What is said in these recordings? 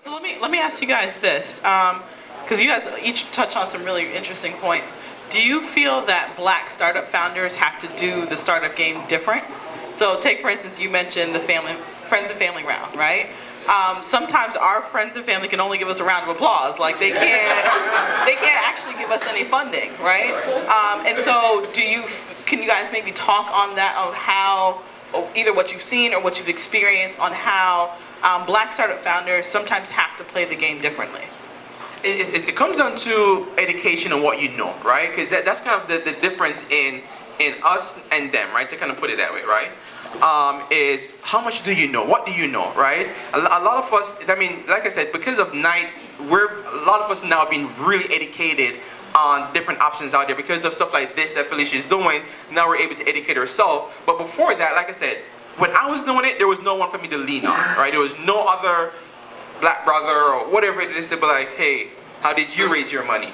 So let me ask you guys this, because you guys each touch on some really interesting points. Do you feel that Black startup founders have to do the startup game different? So take for instance, you mentioned the friends and family round, right? Sometimes our friends and family can only give us a round of applause. Like they can't actually give us any funding, right? And so can you guys maybe talk on that, on how, either what you've seen or what you've experienced on how Black startup founders sometimes have to play the game differently? It comes down to education and what you know, right? Because that's kind of the difference in us and them, right? To kind of put it that way, right? Is how much do you know? What do you know, right? A lot of us, I mean, like I said, because of Night, a lot of us now being really educated on different options out there because of stuff like this that Felicia is doing. Now we're able to educate ourselves. But before that, like I said, when I was doing it, there was no one for me to lean on, right? There was no other Black brother or whatever it is to be like, hey, how did you raise your money?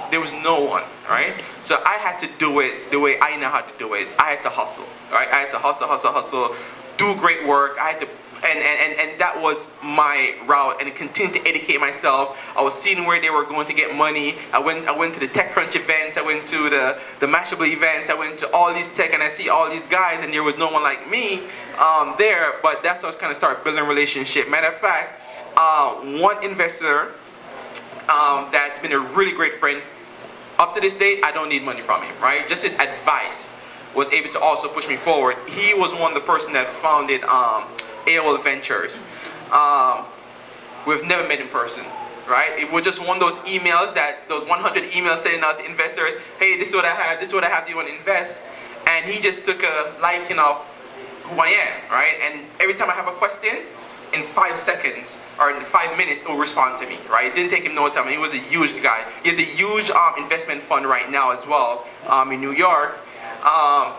There was no one, right? So I had to do it the way I know how to do it. I had to hustle, right? I had to hustle, do great work. I had to, and that was my route, and continue to educate myself. I was seeing where they were going to get money. I went to the TechCrunch events. I went to the Mashable events. I went to all these tech, and I see all these guys, and there was no one like me there. But that's how I kind of started building a relationship. Matter of fact, one investor that's been a really great friend. Up to this day, I don't need money from him, right? Just his advice was able to also push me forward. He was one of the person that founded AOL Ventures. We've never met in person, right? It was just one of those emails, those 100 emails sending out to investors. Hey, this is what I have. This is what I have. Do you want to invest? And he just took a liking of who I am, right? And every time I have a question, in 5 seconds or in 5 minutes, he'll respond to me, right? It didn't take him no time. He was a huge guy. He has a huge investment fund right now as well in New York.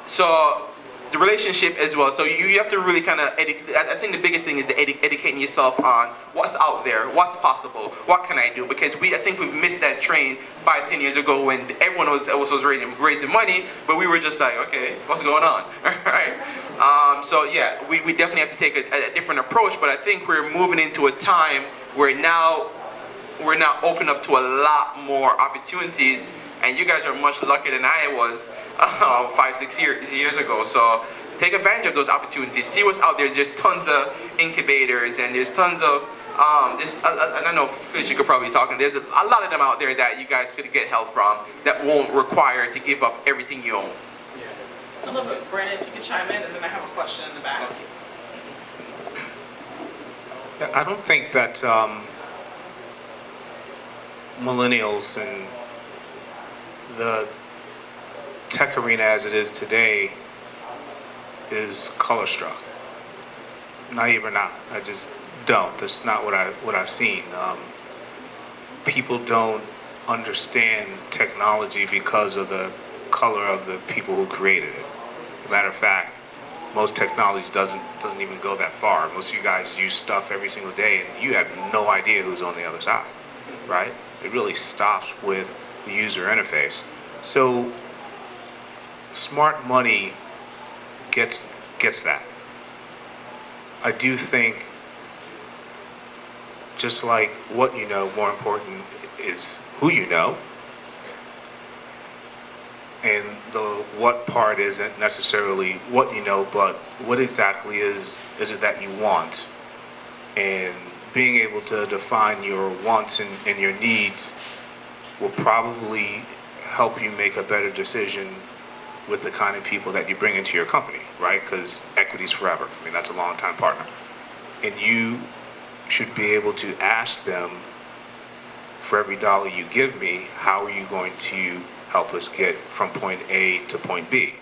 So the relationship as well. So you have to really kind of educate. I think the biggest thing is educating yourself on what's out there, what's possible, what can I do? Because I think we've missed that train 5-10 years ago when everyone was raising money, but we were just like, okay, what's going on, right? So yeah, we definitely have to take a different approach, but I think we're moving into a time where now we're now open up to a lot more opportunities, and you guys are much luckier than I was 5-6 years ago. So take advantage of those opportunities. See what's out there. There's tons of incubators, and there's tons of I don't know if you could probably talk. There's a lot of them out there that you guys could get help from that won't require to give up everything you own. I love it. Brandon, if you could chime in, and then I have a question in the back. Yeah, I don't think that millennials and the tech arena as it is today is color struck. Naive or not, I just don't. That's not what I've seen. People don't understand technology because of the color of the people who created it. Matter of fact, most technology doesn't even go that far. Most of you guys use stuff every single day, and you have no idea who's on the other side, right? It really stops with the user interface. So smart money gets that. I do think, just like what you know, more important is who you know. And the what part isn't necessarily what you know, but what exactly is it that you want? And being able to define your wants and your needs will probably help you make a better decision with the kind of people that you bring into your company, right? Because equity's forever. I mean, that's a long-time partner. And you should be able to ask them, for every dollar you give me, how are you going to help us get from point A to point B?